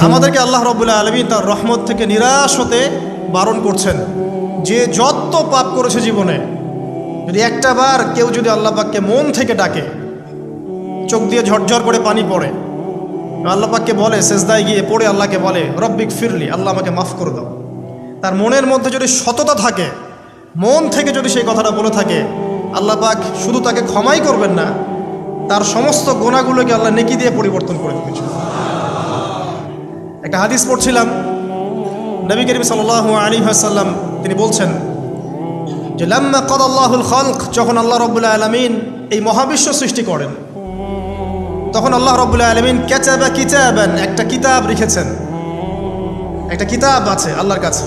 আমাদেরকে আল্লাহ রাব্বুল আলামিন তার রহমত থেকে নিরাশ হতে বারণ করছেন। যে যত পাপ করেছে জীবনে, যদি একটা বার কেউ যদি আল্লাহ পাককে মন থেকে ডাকে, চোখ দিয়ে ঝরঝর করে পানি পড়ে, আল্লাহ পাককে বলে, সেজদায় গিয়ে পড়ে আল্লাহকে বলে রব্বিক ফিরলি, আল্লাহ আমাকে মাফ করে দাও, তার মনের মধ্যে যদি সততা থাকে, মন থেকে যদি সেই কথাটা বলে থাকে, আল্লাহ পাক শুধু তাকে ক্ষমাই করবেন না, তার সমস্ত গুনাহগুলোকে আল্লাহ নেকি দিয়ে পরিবর্তন করে দেবেন। একটা হাদিস পড়ছিলাম, নবী করিম সাল্লাল্লাহু আলাইহি ওয়াসাল্লাম তিনি বলছেন যে লাম্মা কাদাল্লাহুল খালক, যখন আল্লাহ রাব্বুল আলামিন এই মহাবিশ্ব সৃষ্টি করেন, তখন আল্লাহ রাব্বুল আলামিন কাতাবা কিতাবান, একটা কিতাব লিখেছেন, একটা কিতাব আছে আল্লাহর কাছে।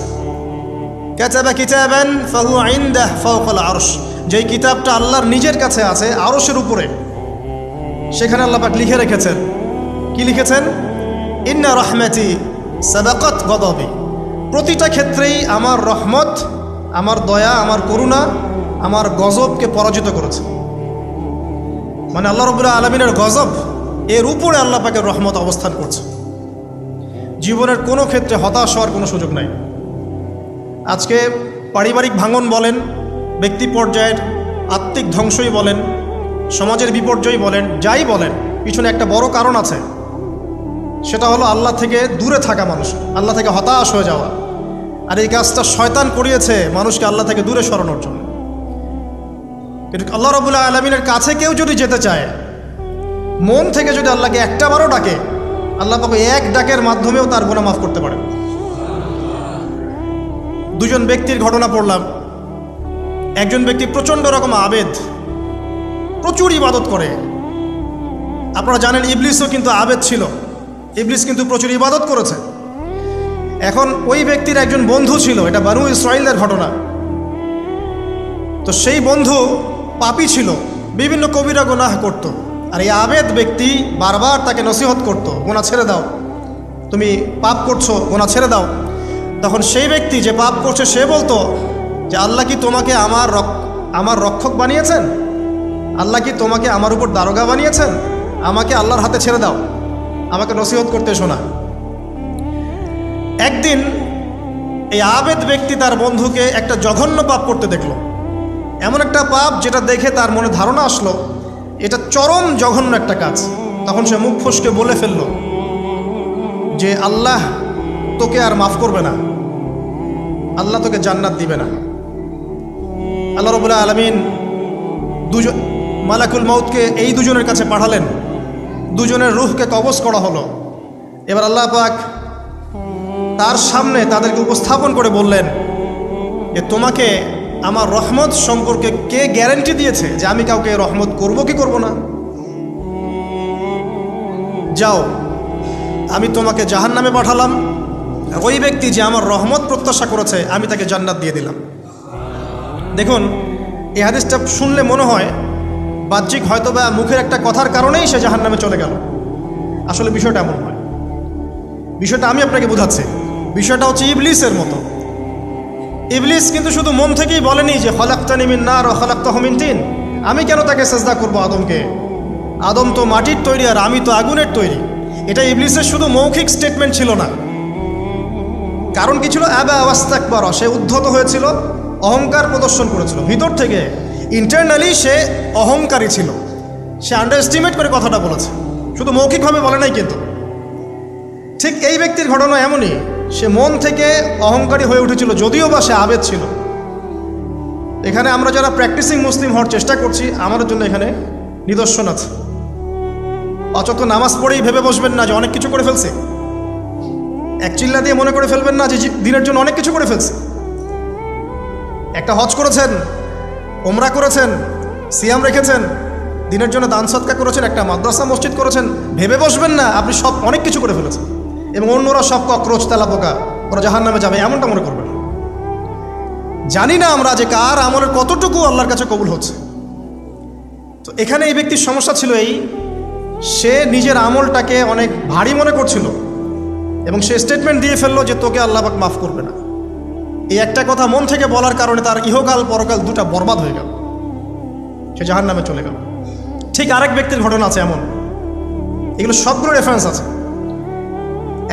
কাতাবা কিতাবান ফাহুয়া ইনদাহু ফাওকাল আরশ, যেই কিতাবটা আল্লাহর নিজের কাছে আছে আরশের উপরে, সেখানে আল্লাহ পাক লিখে রেখেছেন। কি লিখেছেন? ইন্না রাহমাতি সাবাকাত গদাবি, প্রতিটা ক্ষেত্রেই আমার রহমত, আমার দয়া, আমার করুণা আমার গজবকে পরাজিত করেছে। মানে আল্লাহ রাব্বুল আলামিনের গজব, এর উপরে আল্লাহ পাকের রহমত অবস্থান করছে। জীবনের কোনো ক্ষেত্রে হতাশ হওয়ার কোনো সুযোগ নাই। আজকে পারিবারিক ভাঙন বলেন, ব্যক্তি পর্যায়ের আত্মিক ধ্বংসই বলেন, সমাজের বিপর্যয় বলেন, যাই বলেন, পিছনে একটা বড় কারণ আছে। সেটা হলো আল্লাহ থেকে দূরে থাকা মানুষ, আল্লাহ থেকে হতাশ হয়ে যাওয়া। আর এই কাজটা শয়তান করিয়েছে মানুষকে আল্লাহ থেকে দূরে সরানোর জন্য। কিন্তু আল্লাহ রাব্বুল আলামিনের কাছে কেউ যদি যেতে চায়, মন থেকে যদি আল্লাহকে একটা বারও ডাকে, আল্লাহ পাক এক ডাকের মাধ্যমেও তার গুনাহ মাফ করতে পারেন। দুজন ব্যক্তির ঘটনা পড়লাম। একজন ব্যক্তি প্রচণ্ড রকম আবেদ, প্রচুর ইবাদত করে। আপনারা জানেন ইবলিসও কিন্তু আবেদ ছিল, ইবলিস কিন্তু প্রচুর ইবাদত করেছে। এখন ওই ব্যক্তির একজন বন্ধু ছিল, এটা বানু ইসরাইলের ঘটনা। তো সেই বন্ধু পাপী ছিল, বিভিন্ন কবিরা গুনাহ করত। আর এই আবেদ ব্যক্তি বারবার তাকে নসিহত করত, গুনাহ ছেড়ে দাও, তুমি পাপ করছো, গুনাহ ছেড়ে দাও। তখন সেই ব্যক্তি যে পাপ করছে সে বলতো যে আল্লাহ কি তোমাকে আমার রক্ষক বানিয়েছেন? আল্লাহ কি তোমাকে আমার উপর দারোগা বানিয়েছেন? আমাকে আল্লাহর হাতে ছেড়ে দাও, আমাকে নসিহত করতে শোনা। একদিন এই আবেদ ব্যক্তি তার বন্ধুকে একটা জঘন্য পাপ করতে দেখল, এমন একটা পাপ যেটা দেখে তার মনে ধারণা আসলো এটা চরম জঘন্য একটা কাজ। তখন সে মুখ ফসকে বলে ফেলল যে আল্লাহ তোকে আর মাফ করবে না, আল্লাহ তোকে জান্নাত দিবে না। আল্লাহ রাব্বুল আলামিন মালাকুল মউতকে এই দুজনের কাছে পাঠালেন, দুজনের রূহকে কবজ করা হলো। এবার আল্লাহ পাক তার সামনে তাদেরকে উপস্থাপন করে বললেন যে তোমাকে আমার রহমত সম্পর্কে কে গ্যারান্টি দিয়েছে যে আমি কাউকে রহমত করব কি করব না? যাও, আমি তোমাকে জাহান্নামে পাঠালাম, ওই ব্যক্তি যে আমার রহমত প্রত্যাশা করেছে আমি তাকে জান্নাত দিয়ে দিলাম। দেখুন, এই হাদিসটা শুনলে মনে হয় বাহ্যিক হয়তো বা মুখের একটা কথার কারণেই সে জাহান্নামে চলে গেল। আসলে বিষয়টা এমন নয়। বিষয়টা আমি আপনাকে বোঝাচ্ছি। বিষয়টা হচ্ছে ইবলিসের মতো। ইবলিস কিন্তু শুধু মন থেকেই বলেনি যে খলাকতানি মিন নার ওয়া খলাকতাহু মিন তিন, আমি কেন তাকে সেজদা করব আদমকে? আদম তো মাটির তৈরি আর আমি তো আগুনের তৈরি। এটা ইবলিসের শুধু মৌখিক স্টেটমেন্ট ছিল না, কারণ কি ছিল? আবা ওয়াস্তাকবারা, সে উদ্ধত হয়েছিল, অহংকার প্রদর্শন করেছিল। ভিতর থেকে ইন্টারনালি সে অহংকারী ছিল, সে আন্ডার এস্টিমেট করে কথাটা বলেছে, শুধু মৌখিকভাবে বলে নাই। কিন্তু ঠিক এই ব্যক্তির ঘটনা এমনই, সে মন থেকে অহংকারী হয়ে উঠেছিল, যদিও বা সে আবেদ ছিল। এখানে আমরা যারা প্র্যাকটিসিং মুসলিম হওয়ার চেষ্টা করছি, আমাদের জন্য এখানে নিদর্শন আছে। অচত নামাজ পড়েই ভেবে বসবেন না যে অনেক কিছু করে ফেলছে, এক চিল্লা দিয়ে মনে করে ফেলবেন না যে দিনের জন্য অনেক কিছু করে ফেলছে। একটা হজ করেছেন, ওমরা করেছেন, সিয়াম রেখেছেন, দিনের জন্য দান সদকা করেছেন, একটা মাদ্রাসা মসজিদ করেছেন, ভেবে বসবেন না আপনি সব অনেক কিছু করে ফেলেছেন এবং অন্যরা সব ককরোচ তেলাপোকা, ওরা জাহান্নামে যাবে, এমনটা মনে করবেন। জানি না আমরা যে কার আমলের কতটুকু আল্লাহর কাছে কবুল হচ্ছে। তো এখানে এই ব্যক্তির সমস্যা ছিল এই, সে নিজের আমলটাকে অনেক ভারী মনে করছিল এবং সে স্টেটমেন্ট দিয়ে ফেললো যে তোকে আল্লাহ পাক মাফ করবে না। এই একটা কথা মন থেকে বলার কারণে তার ইহকাল পরকাল দুটা বরবাদ হয়ে গেল, সে জাহান্নামে চলে গেল। ঠিক আরেক ব্যক্তির ঘটনা আছে এমন, এগুলো সবগুলো রেফারেন্স আছে।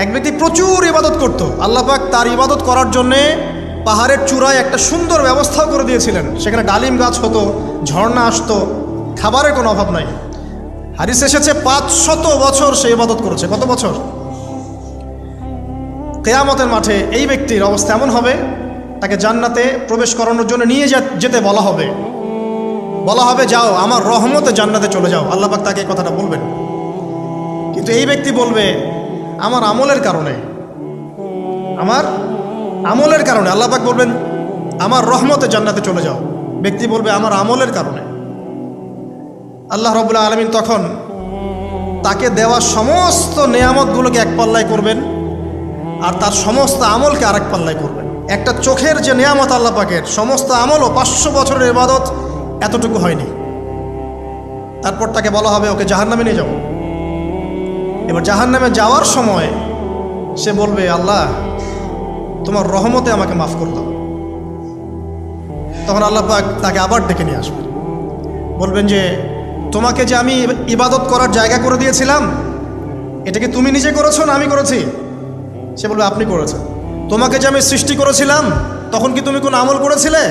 এক ব্যক্তি প্রচুর ইবাদত করত, আল্লাহ পাক তার ইবাদত করার জন্যে পাহাড়ের চূড়ায় একটা সুন্দর ব্যবস্থাও করে দিয়েছিলেন। সেখানে ডালিম গাছ হতো, ঝর্ণা আসতো, খাবারের কোনো অভাব নাই। হাদিস এসেছে 500 বছর সে ইবাদত করেছে। কত বছর? কিয়ামতের মাঠে এই ব্যক্তির অবস্থা এমন হবে, তাকে জান্নাতে প্রবেশ করানোর জন্য নিয়ে যেতে বলা হবে যাও আমার রহমতে জান্নাতে চলে যাও। আল্লাহ পাক তাকে এই কথাটা বলবেন। কিন্তু এই ব্যক্তি বলবে আমার আমলের কারণে আল্লাহ পাক বলবেন আমার রহমতে জান্নাতে চলে যাও। ব্যক্তি বলবে আমার আমলের কারণে। আল্লাহ রাব্বুল আলামিন তখন তাকে দেওয়া সমস্ত নেয়ামতগুলোকে এক পাল্লায় করবেন, আর তার সমস্ত আমলকে আরেক পাল্লায় করবেন। একটা চোখের যে নেয়ামত আল্লাহ পাকের, সমস্ত আমলও 500 বছরের ইবাদত এতটুকু হয়নি। তারপর তাকে বলা হবে ওকে জাহান্নামে নিয়ে যাও। এবার জাহান্নামে যাওয়ার সময় সে বলবে আল্লাহ তোমার রহমতে আমাকে মাফ করে দাও। তখন আল্লাহ পাক তাকে আবার ডেকে নিয়ে আসবেন, বলবেন যে তোমাকে যে আমি ইবাদত করার জায়গা করে দিয়েছিলাম, এটা কি তুমি নিজে করেছো না আমি করেছি? সে বলবে আপনি করেছেন। তোমাকে যে আমি সৃষ্টি করেছিলাম তখন কি তুমি কোনো আমল করেছিলে?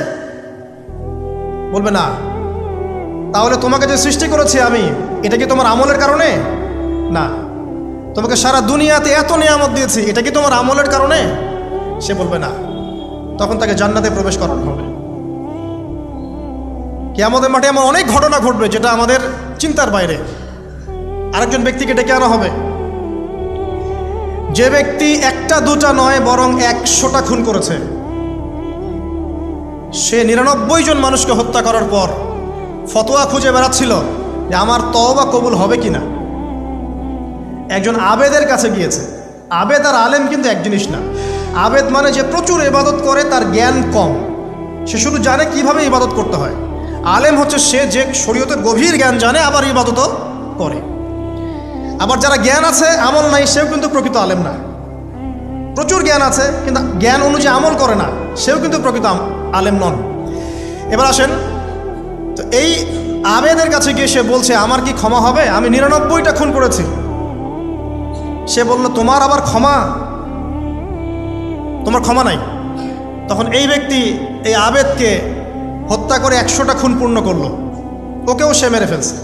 বলবে না। তাহলে তোমাকে যে সৃষ্টি করেছি আমি, এটা কি তোমার আমলের কারণে? না। তোমাকে সারা দুনিয়াতে এত নিয়ামত দিয়েছি, এটা কি তোমার আমলের কারণে? সে বলবে না। তখন তাকে জান্নাতে প্রবেশ করানো হবে। কিয়ামতের মাঠে এমন অনেক ঘটনা ঘটবে যেটা আমাদের চিন্তার বাইরে। আরেকজন ব্যক্তিকে ডেকে আনা হবে, যে ব্যক্তি একটা দুটা নয় বরং 100টা খুন করেছে। সে 99 জন মানুষকে হত্যা করার পর ফতোয়া খুঁজে বেড়াচ্ছিল যে আমার তওবা কবুল হবে কিনা। একজন আবেদের কাছে গিয়েছে। আবেদ আর আলেম কিন্তু এক জিনিস না। আবেদ মানে যে প্রচুর ইবাদত করে, তার জ্ঞান কম, সে শুধু জানে কিভাবে ইবাদত করতে হয়। আলেম হচ্ছে সে যে শরীয়তের গভীর জ্ঞান জানে, আবার ইবাদতও করে। আবার যারা জ্ঞান আছে আমল নাই, সেও কিন্তু প্রকৃত আলেম না। প্রচুর জ্ঞান আছে কিন্তু জ্ঞান অনুযায়ী আমল করে না, সেও কিন্তু প্রকৃত আলেম নন। এবার আসেন তো, এই আবেদের কাছে গিয়ে সে বলছে আমার কি ক্ষমা হবে? আমি 99টা খুন করেছি। সে বলল তোমার আবার ক্ষমা? তোমার ক্ষমা নাই। তখন এই ব্যক্তি এই আবেদকে হত্যা করে 100টা খুন পূর্ণ করলো, ওকেও সে মেরে ফেলছে।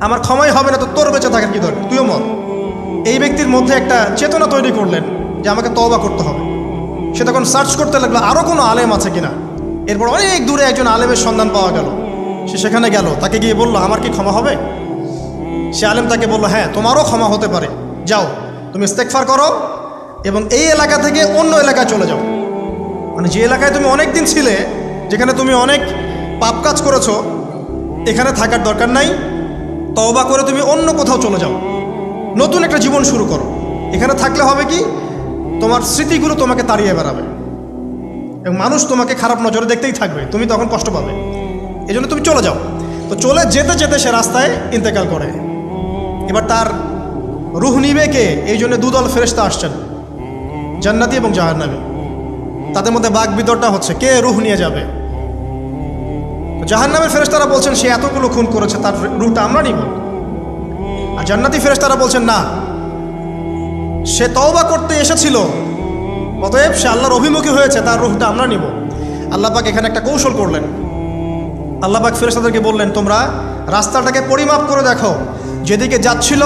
আমার ক্ষমাই হবে না তো তোর বেঁচে থাকার কি দরকার, তুইও মর। এই ব্যক্তির মধ্যে একটা চেতনা তৈরি করলেন যে আমাকে তওবা করতে হবে। সে তখন সার্চ করতে লাগলো আরও কোনো আলেম আছে কিনা। এরপর অনেক দূরে একজন আলেমের সন্ধান পাওয়া গেল। সে সেখানে গেল, তাকে গিয়ে বলল আমার কি ক্ষমা হবে? সে আলেম তাকে বলল হ্যাঁ তোমারও ক্ষমা হতে পারে, যাও তুমি ইস্তেগফার করো এবং এই এলাকা থেকে অন্য এলাকায় চলে যাও। মানে যে এলাকায় তুমি অনেক দিন ছিলে, যেখানে তুমি অনেক পাপ কাজ করেছো, এখানে থাকার দরকার নাই। তওবা করে তুমি অন্য কোথাও চলে যাও, নতুন একটা জীবন শুরু করো। এখানে থাকলে হবে কি, তোমার স্মৃতিগুলো তোমাকে তাড়িয়ে বেড়াবে এবং মানুষ তোমাকে খারাপ নজরে দেখতেই থাকবে, তুমি তখন কষ্ট পাবে। এই জন্য তুমি চলে যাও। তো চলে যেতে যেতে সে রাস্তায় ইন্তেকাল করে। এবার তার রুহ নিবে কে? এই জন্য দুদল ফেরেশতা আসছেন, জান্নাতি এবং জাহান্নামী। তাদের মধ্যে বাক বিতরটা হচ্ছে কে রুহ নিয়ে যাবে। জাহান্নামের ফেরেশতারা বলছেন সে এতগুলো খুন করেছে, তার রুহটা আমরা নিব। আর জান্নাতি ফেরেশতারা বলছেন না, সে তওবা করতে এসেছিল, অতএব সে আল্লাহর অভিমুখী হয়েছে, তার রুহটা আমরা নিব। আল্লাহ পাক এখানে একটা কৌশল করলেন। আল্লাহ পাক ফেরেশতাদেরকে বললেন তোমরা রাস্তাটাকে পরিমাপ করে দেখো, যেদিকে যাচ্ছিল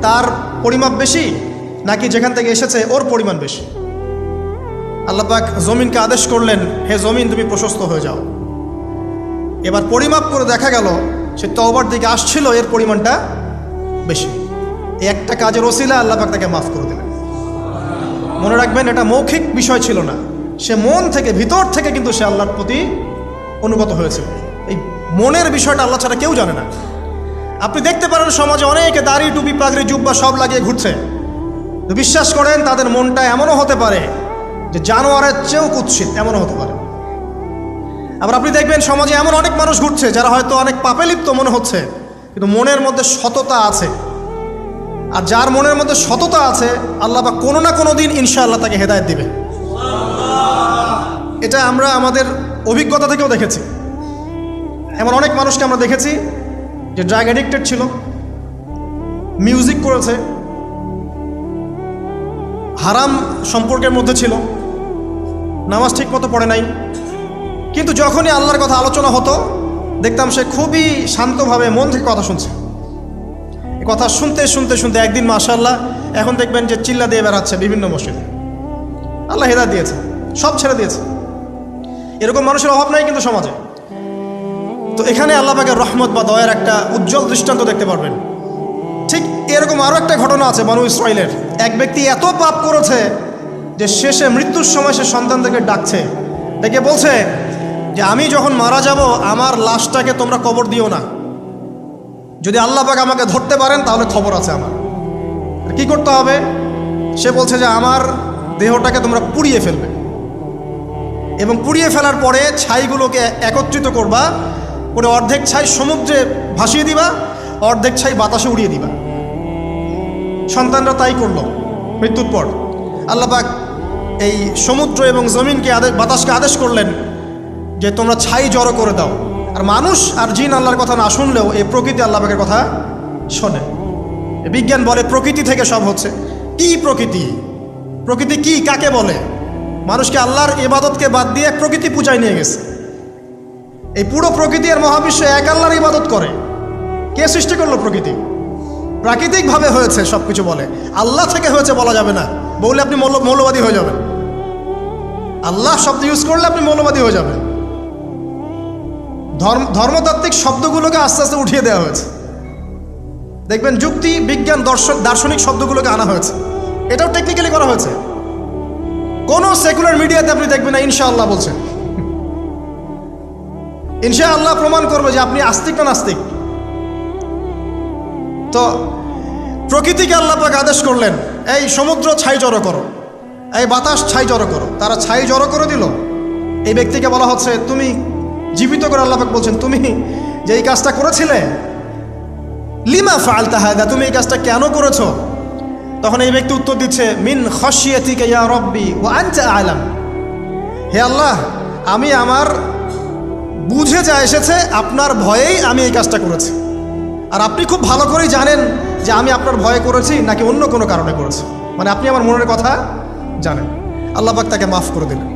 তার পরিমাপ বেশি নাকি যেখান থেকে এসেছে ওর পরিমাণ বেশি। আল্লাহ পাক জমিনকে আদেশ করলেন হে জমিন তুমি প্রশস্ত হয়ে যাও। এবার পরিমাপ করে দেখা গেল সে তওবার দিকে আসছিল, এর পরিমাণটা বেশি। এই একটা কাজের ওসিলা আল্লাহ পাক তাকে মাফ করে দিলেন। মনে রাখবেন এটা মৌখিক বিষয় ছিল না, সে মন থেকে ভিতর থেকে কিন্তু সে আল্লাহর প্রতি অনুগত হয়েছিল। এই মনের বিষয়টা আল্লাহ ছাড়া কেউ জানে না। আপনি দেখতে পারেন সমাজে অনেকে দাড়ি টুপি পাগড়ি জুব্বা সব লাগিয়ে ঘুরছে, তো বিশ্বাস করেন তাদের মনটা এমনও হতে পারে যে জানোয়ারের চেয়েও কুৎসিত, এমনও হতে পারে। আবার আপনি দেখবেন সমাজে এমন অনেক মানুষ ঘুরছে যারা হয়তো অনেক পাপে লিপ্ত মনে হচ্ছে, কিন্তু মনের মধ্যে সততা আছে। আর যার মনের মধ্যে সততা আছে আল্লাহ বা কোনো না কোনো দিন ইনশাআল্লাহ তাকে হেদায়েত দিবে। এটা আমরা আমাদের অভিজ্ঞতা থেকেও দেখেছি। এমন অনেক মানুষকে আমরা দেখেছি যে ড্রাগ অ্যাডিক্টেড ছিল, মিউজিক করেছে, হারাম সম্পর্কের মধ্যে ছিল, নামাজ ঠিক মতো পড়ে নাই, কিন্তু যখনই আল্লাহর কথা আলোচনা হতো দেখতাম সে খুবই শান্তভাবে মন থেকে কথা শুনছে। এই কথা শুনতে শুনতে শুনতে একদিন মাশাআল্লাহ এখন দেখবেন যে চিল্লা দিয়ে বেড়াচ্ছে বিভিন্ন মসজিদে। আল্লাহ হেদায়েত দিয়েছে, সব ছেড়ে দিয়েছে। এরকম মানুষের অভাব নাই কিন্তু সমাজে। তো এখানে আল্লাহ পাকের রহমত বা দয়ার একটা উজ্জ্বল দৃষ্টান্ত দেখতে পারবেন। ঠিক এরকম আরও একটা ঘটনা আছে বনু ইসরাইলের। এক ব্যক্তি এত পাপ করেছে যে শেষে মৃত্যুর সময় সে সন্তানদেরকে ডাকছে, ডেকে বলছে যে আমি যখন মারা যাব আমার লাশটাকে তোমরা কবর দিও না, যদি আল্লাহ পাক আমাকে ধরতে পারেন তাহলে খবর আছে আমার। কি করতে হবে? সে বলছে যে আমার দেহটাকে তোমরা পুড়িয়ে ফেলবে এবং পুড়িয়ে ফেলার পরে ছাইগুলোকে একত্রিত করবা, করে অর্ধেক ছাই সমুদ্রে ভাসিয়ে দিবা, অর্ধেক ছাই বাতাসে উড়িয়ে দিবা। সন্তানরা তাই করলো। মৃত্যুর পর আল্লাহ পাক এই সমুদ্র এবং জমিনকে বাতাসকে আদেশ করলেন যে তোমরা ছাই জড়ো করে দাও। আর মানুষ আর জিন আল্লাহর কথা না শুনলেও এই প্রকৃতি আল্লাহ পাকের কথা শোনে। বিজ্ঞান বলে প্রকৃতি থেকে সব হচ্ছে। কি প্রকৃতি? প্রকৃতি কি, কাকে বলে? মানুষকে আল্লাহর ইবাদতকে বাদ দিয়ে প্রকৃতি পূজায় নিয়ে গেছে। এই পুরো প্রকৃতি আর মহাবিশ্ব এক আল্লাহর ইবাদত করে। কে সৃষ্টি করলো প্রকৃতি? প্রাকৃতিকভাবে হয়েছে সব কিছু বলে। আল্লাহ থেকে হয়েছে বলা যাবে না, বললে আপনি মৌলবাদী হয়ে যাবেন। আল্লাহ শব্দ ইউজ করলে আপনি মৌলবাদী হয়ে যাবেন। ধর্মতাত্ত্বিক শব্দগুলোকে আস্তে আস্তে উঠিয়ে দেওয়া হয়েছে। দেখবেন যুক্তি, বিজ্ঞান, দার্শনিক শব্দগুলোকে আনা হয়েছে। এটাও টেকনিক্যালি করা হয়েছে। কোনো সেকুলার মিডিয়াতে আপনি দেখবেন না ইনশাআল্লাহ বলছে। ইনশাআল্লাহ প্রমাণ করবে যে আপনি আস্তিক না নাস্তিক। তো প্রকৃতিকে আল্লাহ পাক আদেশ করলেন এই সমুদ্র ছাই জড়ো করো, এই বাতাস ছাই জড়ো করো। তারা ছাই জড়ো করে দিল। এই ব্যক্তিকে বলা হচ্ছে তুমি জীবিত করে আল্লাহ পাক বলছেন তুমি যে এই কাজটা করেছিলে, লিমা ফাআলতা হাযা, তুমি এই কাজটা কেন করেছো? তখন এই ব্যক্তি উত্তর দিচ্ছে মিন খাশিয়াতিকা ইয়া রাব্বি ওয়া আনতা আ'লাম। হে আল্লাহ, আমি আমার বুঝে যা এসেছে আপনার ভয়েই আমি এই কাজটা করেছি, আর আপনি খুব ভালো করেই জানেন যে আমি আপনার ভয়ে করেছি নাকি অন্য কোনো কারণে করেছি। মানে আপনি আমার মনের কথা জানেন। আল্লাহ পাক তাকে মাফ করে দিলেন।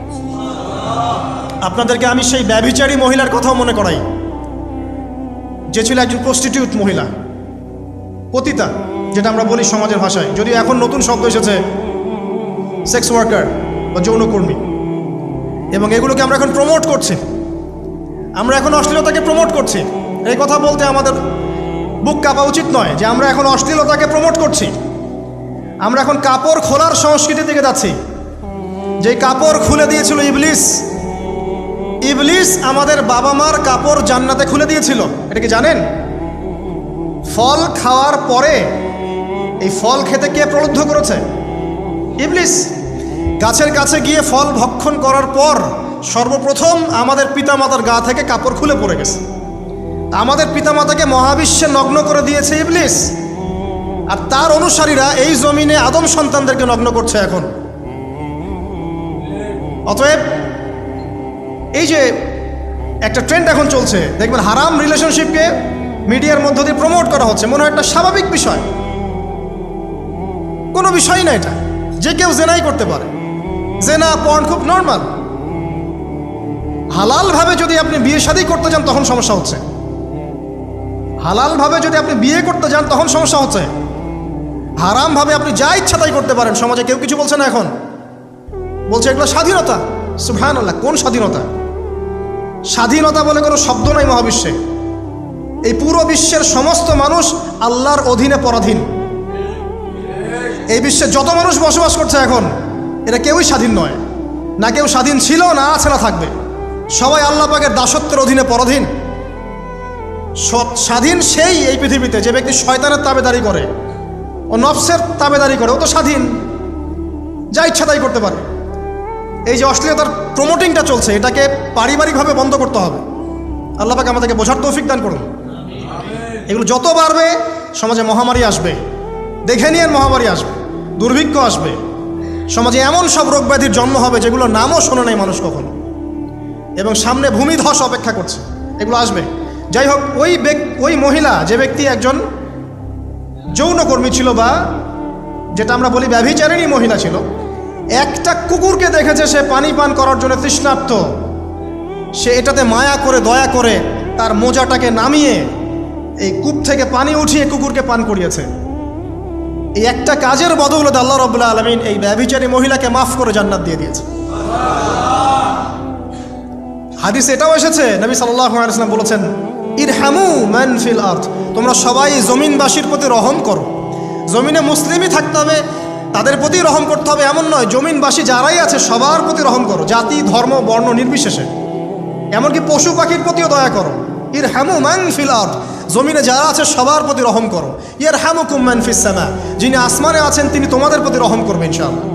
আপনাদেরকে আমি সেই ব্যভিচারী মহিলার কথাও মনে করাই, যে ছিল একজন প্রস্টিটিউট মহিলা, পতিতা, যেটা আমরা বলি সমাজের ভাষায়। যদিও এখন নতুন শব্দ এসেছে সেক্স ওয়ার্কার বা যৌনকর্মী, এবং এগুলোকে আমরা এখন প্রমোট করছি। আমরা এখন অশ্লীলতাকে প্রমোট করছি। এই কথা বলতে আমাদের বুক কাঁপা উচিত নয় যে আমরা এখন অশ্লীলতাকে প্রমোট করছি। আমরা এখন কাপড় খোলার সংস্কৃতি থেকে যাচ্ছি। যে কাপড় খুলে দিয়েছিল ইবলিস। ইবলিস আমাদের বাবা মার কাপড় জান্নাতে খুলে দিয়েছিল, এটা কি জানেন? ফল খাওয়ার পরে এই ফল খেতে কে প্রলুব্ধ করেছে? ইবলিস। গাছের কাছে গিয়ে ফল ভক্ষণ করার পর সর্বপ্রথম আমাদের পিতামাতার গা থেকে কাপড় খুলে পড়ে গেছে। আমাদের পিতামাতাকে মহাবিশ্বে নগ্ন করে দিয়েছে ইবলিস, আর তার অনুসারীরা এই জমিনে আদম সন্তানদেরকে নগ্ন করছে এখন। অতএব এই যে একটা ট্রেন্ড এখন চলছে, দেখবেন হারাম রিলেশনশিপকে মিডিয়ার মধ্য দিয়ে প্রমোট করা হচ্ছে, মনে হয় একটা স্বাভাবিক বিষয়। কোনো বিষয় না এটা, যে কেউ জেনাই করতে পারে। জেনা, পর্ন খুব নর্মাল। হালালভাবে যদি আপনি বিয়ে শাদী করতে যান তখন সমস্যা হচ্ছে। হালালভাবে যদি আপনি বিয়ে করতে যান তখন সমস্যা হচ্ছে। হারামভাবে আপনি যা ইচ্ছা তাই করতে পারেন, সমাজে কেউ কিছু বলছে না। এখন বলছে এগুলো স্বাধীনতা। সুবহানাল্লাহ, কোন স্বাধীনতা? স্বাধীনতা বলে কোনো শব্দ নাই মহাবিশ্বে। এই পুরো বিশ্বের সমস্ত মানুষ আল্লাহর অধীনে পরাধীন। এই বিশ্বে যত মানুষ বসবাস করছে এখন, এরা কেউই স্বাধীন নয়। না কেউ স্বাধীন ছিল, না আছে, না থাকবে। সবাই আল্লাহ পাকের দাসত্বের অধীনে পরাধীন। স্বাধীন সেই এই পৃথিবীতে যে ব্যক্তি শয়তানের তাবেদারি করে, ও নফসের তাবেদারি করে, ও তো স্বাধীন, যা ইচ্ছা তাই করতে পারে। এই যে অশ্লীলতার প্রমোটিংটা চলছে, এটাকে পারিবারিকভাবে বন্ধ করতে হবে। আল্লাহ পাক আমাদেরকে বোঝার তৌফিক দান করুন। এগুলো যত বাড়বে সমাজে মহামারী আসবে, দেখে নিয়ে মহামারী আসবে, দুর্ভিক্ষ আসবে, সমাজে এমন সব রোগ ব্যাধির জন্ম হবে যেগুলো নামও শোনে নাই মানুষ কখনো, এবং সামনে ভূমিধস অপেক্ষা করছে। এগুলো আসবে। যাই হোক, ওই মহিলা, যে ব্যক্তি একজন যৌনকর্মী ছিল বা যেটা আমরা বলি ব্যভিচারিণী মহিলা ছিল, একটা কুকুরকে দেখেছে সে পানি পান করার জন্য তৃষ্ণার্ত, সে এটাতে মায়া করে দয়া করে তার মোজাটাকে নামিয়ে এই কূপ থেকে পানি উঠিয়ে কুকুরকে পান করিয়েছে। এই একটা কাজের বদৌলতে আল্লাহ রাব্বুল আলামিন এই ব্যভিচারী মহিলাকে মাফ করে জান্নাত দিয়ে দিয়েছে। হাদিস এটাও এসেছে, নবী সাল্লাল্লাহু আলাইহি ওয়াসাল্লাম বলেছেন, ইরহামু মান ফিল আরদ, তোমরা সবাই জমিনবাসীর প্রতি রহম করো। জমিনে মুসলিমই থাকতে হবে, তাদের প্রতি রহম করতে হবে এমন নয়, জমিনবাসী যারাই আছে সবার প্রতি রহম করো, জাতি ধর্ম বর্ণ নির্বিশেষে। এমনকি পশু পাখির প্রতিও দয়া করো। ইরহামু মান ফিল আরদ, জমিনে যারা আছে সবার প্রতি রহম করো। ইয়ারহামুকুম মান ফিস সামা, যিনি আসমানে আছেন তিনি তোমাদের প্রতি রহম করবেন ইনশাআল্লাহ।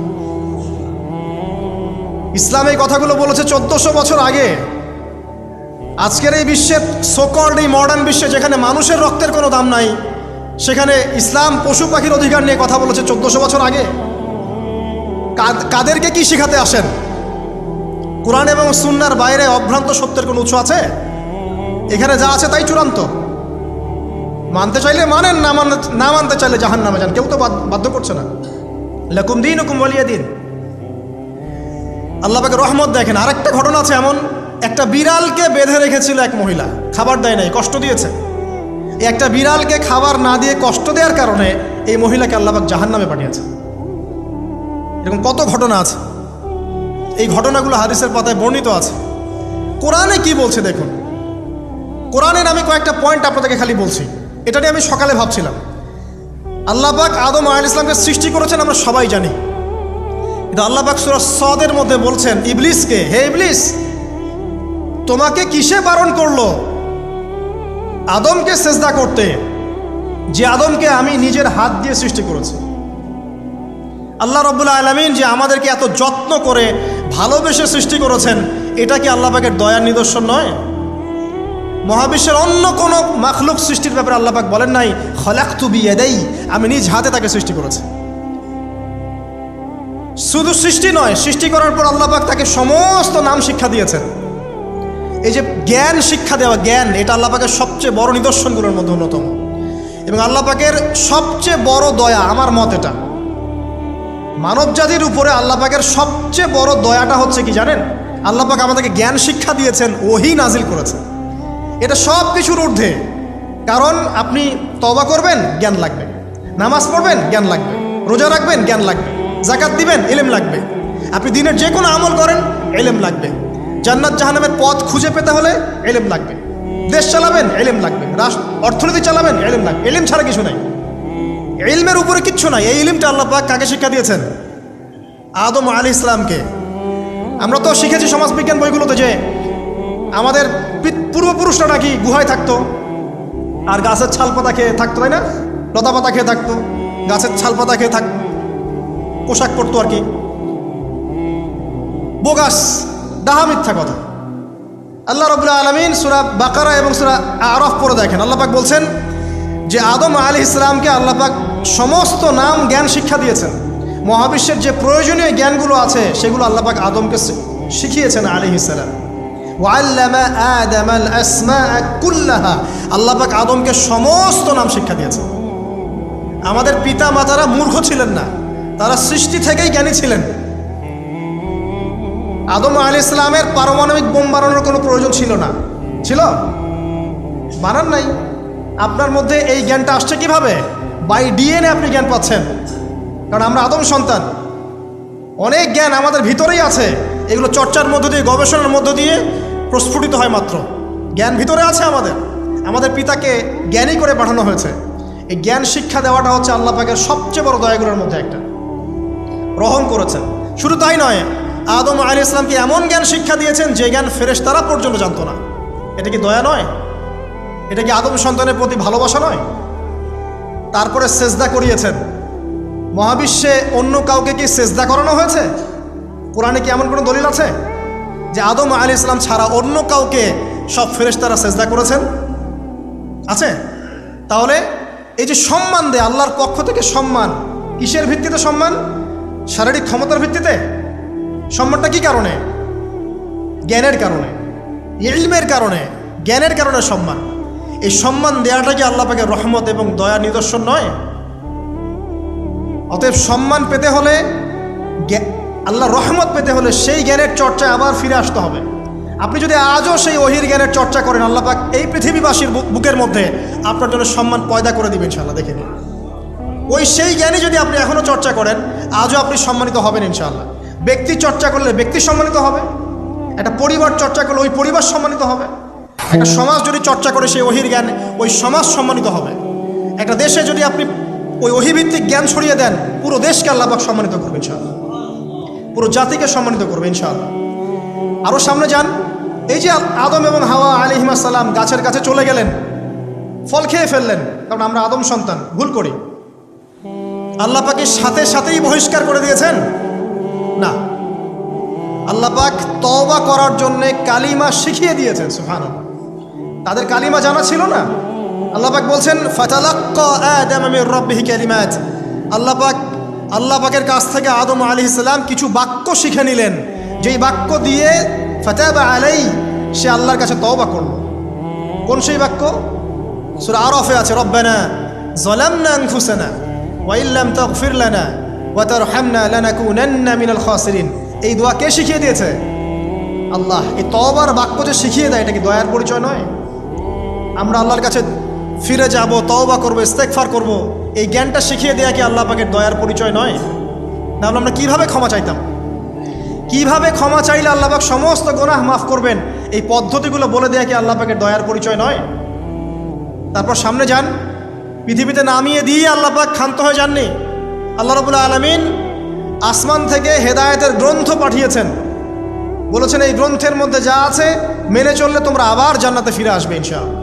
ইসলাম এই কথাগুলো বলেছে 1400 বছর আগে। আজকের এই বিশ্বের সোকল্ড এই মডার্ন বিশ্বে যেখানে মানুষের রক্তের কোনো দাম নাই, সেখানে ইসলাম পশু পাখির অধিকার নিয়ে কথা বলেছে 1400 বছর আগে। কাদেরকে কি শেখাতে আসেন? কোরআন এবং সুন্নাহর বাইরে অভ্রান্ত সত্যের কোনো উৎস আছে? এখানে যা আছে তাই চূড়ান্ত। মানতে চাইলে মানেন, না মানতে চাইলে জাহান্নামে যান, কেউ তো বাধ্য করছে না। লাকুম দীনুকুম ওয়ালিয়া দিন। আল্লাহ পাকের রহমত দেখেন। আরেকটা ঘটনা আছে এমন, একটা বিড়ালকে বেঁধে রেখেছিল এক মহিলা, খাবার দেয় নাই, কষ্ট দিয়েছে। এই একটা বিড়ালকে খাবার না দিয়ে কষ্ট দেওয়ার কারণে এই মহিলাকে আল্লাহ পাক জাহান্নামে পাঠিয়েছে। এরকম কত ঘটনা আছে, এই ঘটনাগুলো হাদিসের পাতায় বর্ণিত আছে। কোরআনে কি বলছে দেখুন। কোরআনের আমি কয়েকটা পয়েন্ট আপনাদেরকে খালি বলছি, এটা নিয়ে আমি সকালে ভাবছিলাম। আল্লাহ পাক আদম আলাইহিস সালামকে সৃষ্টি করেছেন আমরা সবাই জানি, কিন্তু আল্লাহ পাক সূরা সদের মধ্যে বলছেন ইবলিসকে, হে ইবলিস, তোমাকে কিসে বারণ করলো আদমকে সেজদা করতে, যে আদমকে আমি নিজের হাত দিয়ে সৃষ্টি করেছি। আল্লাহ রাব্বুল আলামিন যে আমাদেরকে এত যত্ন করে ভালোবেসে সৃষ্টি করেছেন, এটা কি আল্লাহ পাকের দয়ার নিদর্শন নয়? মহাবিশ্বের অন্য কোনো মাখলুক সৃষ্টির ব্যাপারে আল্লাহ পাক বলেন নাই খলাকতু বিয়াদাই, আমি নিজ হাতে তাকে সৃষ্টি করেছি। শুধু সৃষ্টি নয়, সৃষ্টি করার পর আল্লাহ পাক তাকে সমস্ত নাম শিক্ষা দিয়েছেন। এই যে জ্ঞান শিক্ষা দেওয়া, জ্ঞান, এটা আল্লাহ পাকের সবচেয়ে বড় নিদর্শনগুলোর মধ্যে অন্যতম। এবং আল্লাহ পাকের সবচেয়ে বড় দয়া, আমার মত এটা, মানব জাতির উপরে আল্লাহ পাকের সবচেয়ে বড় দয়াটা হচ্ছে কি জানেন? আল্লাহ পাক আমাদেরকে জ্ঞান শিক্ষা দিয়েছেন, ওহী নাজিল করেছেন। এটা সব কিছুর ঊর্ধ্বে। কারণ আপনি তওবা করবেন, জ্ঞান লাগবে। নামাজ পড়বেন, জ্ঞান লাগবে। রোজা রাখবেন, জ্ঞান লাগবে। যাকাত দিবেন, ইলম লাগবে। আপনি দিনের যে কোনো আমল করেন, ইলম লাগবে। জান্নাত জাহান্নামের পথ খুঁজে পেতে হলে ইলম লাগবে। দেশ চালাবেন, ইলম লাগবে। অর্থনীতি চালাবেন, ইলম লাগবে। ইলম ছাড়া কিছু নাই, ইলমের উপরে কিচ্ছু নাই। এই ইলমটা আল্লাহ পাক কাকে শিক্ষা দিয়েছেন? আদম আলাইহিস সালামকে। আমরা তো শিখেছি সমাজবিজ্ঞান বইগুলোতে যে আমাদের পূর্বপুরুষরা নাকি গুহায় থাকতো আর গাছের ছাল পাতা খেয়ে থাকতো, তাই না? লতা পাতা খেয়ে থাকতো, গাছের ছাল পাতা খেয়ে থাকতো, পোশাক পরতো আর কি। বোগাস, ডাহা, মিথ্যা কথা। আল্লাহ রাব্বুল আলামিন সূরা বাকারা এবং সূরা আরাফ পড়ে দেখেন, আল্লাহ পাক বলছেন যে আদম আলাইহিস সালামকে আল্লাহ পাক সমস্ত নাম জ্ঞান শিক্ষা দিয়েছেন। মহাবিশ্বের যে প্রয়োজনীয় জ্ঞানগুলো আছে সেগুলো আল্লাহ পাক আদমকে শিখিয়েছেন আলাইহিস সালাম। ওয়াল্লামা আদামাল আসমাআ কুল্লাহা, আল্লাহ পাক আদমকে সমস্ত নাম শিক্ষা দিয়েছেন। আমাদের পিতা মাতারা মূর্খ ছিলেন না, তারা সৃষ্টি থেকেই জ্ঞানী ছিলেন। আদম আলাইহিস সালামের পারমাণবিক বোম বানানোর কোনো প্রয়োজন ছিল না, ছিল? বানান নাই। আপনার মধ্যে এই জ্ঞানটা আসছে কিভাবে? বাই ডিএনএ আপনি জ্ঞান পাচ্ছেন, কারণ আমরা আদম সন্তান। অনেক জ্ঞান আমাদের ভিতরেই আছে, এগুলো চর্চার মধ্য দিয়ে, গবেষণার মধ্য দিয়ে প্রস্ফুটিত হয় মাত্র। জ্ঞান ভিতরে আছে আমাদের, আমাদের পিতাকে জ্ঞানী করে পাঠানো হয়েছে। এই জ্ঞান শিক্ষা দেওয়াটা হচ্ছে আল্লাহ পাকের সবচেয়ে বড় দয়াগুলোর মধ্যে একটা। রহম করেছেন। শুধু তাই নয়, আদম আলাইহিস সালামকে এমন জ্ঞান শিক্ষা দিয়েছেন যে জ্ঞান ফেরেশতারা পর্যন্ত জানতো না। এটা কি দয়া নয়? এটা কি আদম সন্তানের প্রতি ভালোবাসা নয়? তারপরে সেজদা করিয়েছেন। মহাবিশ্বে অন্য কাউকে কি সেজদা করানো হয়েছে? কোরআনে কি এমন কোনো দলিল আছে যে আদম আলাইহিস সালাম ছাড়া অন্য কাউকে সব ফেরেশতারা সেজদা করেছেন? আছে? তাহলে এই যে সম্মান দেয় আল্লাহর পক্ষ থেকে, সম্মান কিসের ভিত্তিতে? সম্মান শারীরিক ক্ষমতার ভিত্তিতে? সম্মানটা কি কারণে? জ্ঞানের কারণে, ইলমের কারণে, জ্ঞানের কারণে সম্মান। এই সম্মান দেওয়াটা কি আল্লাহ পাকের রহমত এবং দয়ার নিদর্শন নয়? অতএব সম্মান পেতে হলে, আল্লাহর রহমত পেতে হলে সেই জ্ঞানের চর্চায় আবার ফিরে আসতে হবে। আপনি যদি আজও সেই ওহির জ্ঞানের চর্চা করেন, আল্লাহ পাক এই পৃথিবীবাসীর বুকের মধ্যে আপনার জন্য সম্মান পয়দা করে দিবেন ইনশাআল্লাহ। দেখে নিন, ওই সেই জ্ঞানী যদি আপনি এখনও চর্চা করেন, আজও আপনি সম্মানিত হবেন ইনশাআল্লাহ। ব্যক্তি চর্চা করলে ব্যক্তি সম্মানিত হবে, একটা পরিবার চর্চা করলে ওই পরিবার সম্মানিত হবে, একটা সমাজ যদি চর্চা করে সেই ওহির জ্ঞান, ওই সমাজ সম্মানিত হবে। একটা দেশে যদি আপনি ওই ওহিভিত্তিক জ্ঞান ছড়িয়ে দেন, পুরো দেশকে আল্লাহ পাক সম্মানিত করবে ইনশাআল্লাহ, পুরো জাতিকে সম্মানিত করবে ইনশাআল্লাহ। আরও সামনে যান, এই যে আদম এবং হাওয়া আলাইহিস সালাম গাছের কাছে চলে গেলেন, ফল খেয়ে ফেললেন, কারণ আমরা আদম সন্তান, ভুল করি। আল্লাহ পাকের সাথে সাথেই বহিষ্কার করে দিয়েছেন? না, আল্লাহ পাক তওবা করার জন্যে কালিমা শিখিয়ে দিয়েছেন। সুবহানাল্লাহ, তাদের কালিমা জানা ছিল না। আল্লাহ পাক বলছেন ফাতালাক্কা আদাম মির রাব্বিহি কালিমাত, আল্লাহ পাকের কাছ থেকে আদম আলাইহিস সালাম কিছু বাক্য শিখে নিলেন, যেই বাক্য দিয়ে ফাতাবা আলাই, সে আল্লাহর কাছে তওবা করলো। কোন সেই বাক্য? সূরা আরাফে আছে, রব্বানা যালামনা আনফুসানা ওয়া ইল্লাম তাগফির লানা ওয়া তারহামনা লানাকুনান্না মিনাল খাসিরিন। এই দোয়া কে শিখিয়ে দিয়েছে? আল্লাহ। এই তওবার বাক্য যে শিখিয়ে দেয়, এটা কি দয়ার পরিচয় নয়? আমরা আল্লাহর কাছে ফিরে যাব, তওবা করবো, ইস্তেগফার করব, এই জ্ঞানটা শিখিয়ে দেয়া কি আল্লাহ পাকের দয়ার পরিচয় নয়? তাহলে আমরা কিভাবে ক্ষমা চাইতাম? কিভাবে ক্ষমা চাইলে আল্লাহ পাক সমস্ত গুনাহ মাফ করবেন, এই পদ্ধতিগুলো বলে দেয়া কি আল্লাহ পাকের দয়ার পরিচয় নয়? তারপর সামনে যান, পৃথিবীতে নামিয়ে দিয়ে আল্লাহ পাক ক্ষান্ত হয়ে যাননি। আল্লাহ রাব্বুল আলামিন আসমান থেকে হেদায়েতের গ্রন্থ পাঠিয়েছেন, বলেছেন এই গ্রন্থের মধ্যে যা আছে মেনে চললে তোমরা আবার জান্নাতে ফিরে আসবে ইনশাআল্লাহ।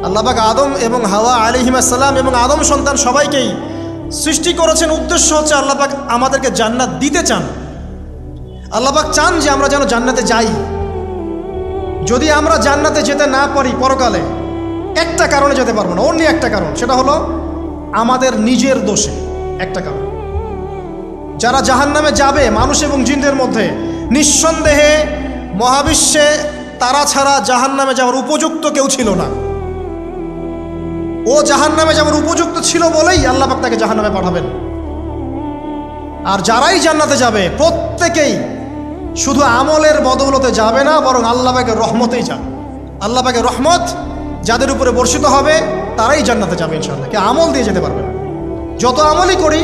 আল্লাহ পাক আদম এবং হাওয়া আলাইহিস সালাম এবং আদম সন্তান সবাইকেই সৃষ্টি করেছেন, উদ্দেশ্য হচ্ছে আল্লাহ পাক আমাদেরকে জান্নাত দিতে চান। আল্লাহ পাক চান যে আমরা যেন জান্নাতে যাই। যদি আমরা জান্নাতে যেতে না পারি পরকালে, একটা কারণে যেতে পারবো না, অনলি একটা কারণ, সেটা হলো আমাদের নিজের দোষে। একটা কারণ, যারা জাহান্নামে যাবে মানুষ এবং জিনদের মধ্যে, নিঃসন্দেহে মহাবিশ্বে তারা ছাড়া জাহান্নামে যাওয়ার উপযুক্ত কেউ ছিল না। ও জাহান্নামে যাওয়ার উপযুক্ত ছিল বলেই আল্লাহ পাক তাকে জাহান্নামে পাঠাবেন। আর যারাই জান্নাতে যাবে প্রত্যেকেই শুধু আমলের বদৌলতে যাবে না, বরং আল্লাহ পাকের রহমতেই যাবে। আল্লাহ পাকের রহমত যাদের উপরে বর্ষিত হবে তারাই জান্নাতে যাবে ইনশাআল্লাহ। কে আমল দিয়ে যেতে পারবে না। যত আমলই করি